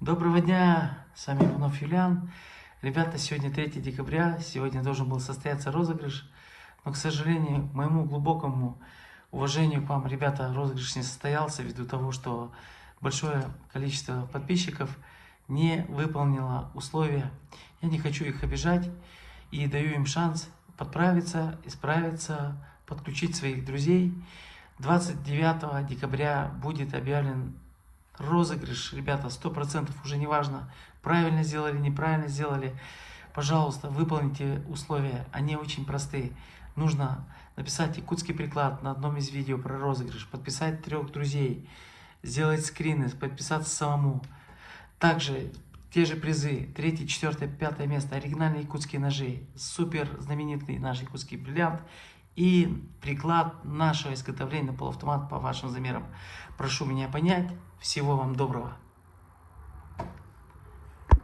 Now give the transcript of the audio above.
Доброго дня, с вами Иванов Юлиан. Ребята, сегодня 3 декабря, сегодня должен был состояться розыгрыш, но, к сожалению, к моему глубокому уважению к вам, ребята, розыгрыш не состоялся ввиду того, что большое количество подписчиков не выполнило условия. Я не хочу их обижать и даю им шанс подправиться, исправиться, подключить своих друзей. 29 декабря будет объявлен розыгрыш, ребята, 100%, уже не важно, правильно сделали, неправильно сделали. Пожалуйста, выполните условия, они очень простые. Нужно написать якутский приклад на одном из видео про розыгрыш, подписать 3 друзей, сделать скрины, подписаться самому. Также те же призы, 3, 4, 5 место, оригинальные якутские ножи, супер знаменитый наш якутский бриллиант и приклад нашего изготовления на полуавтомат по вашим замерам. Прошу меня понять. Всего вам доброго.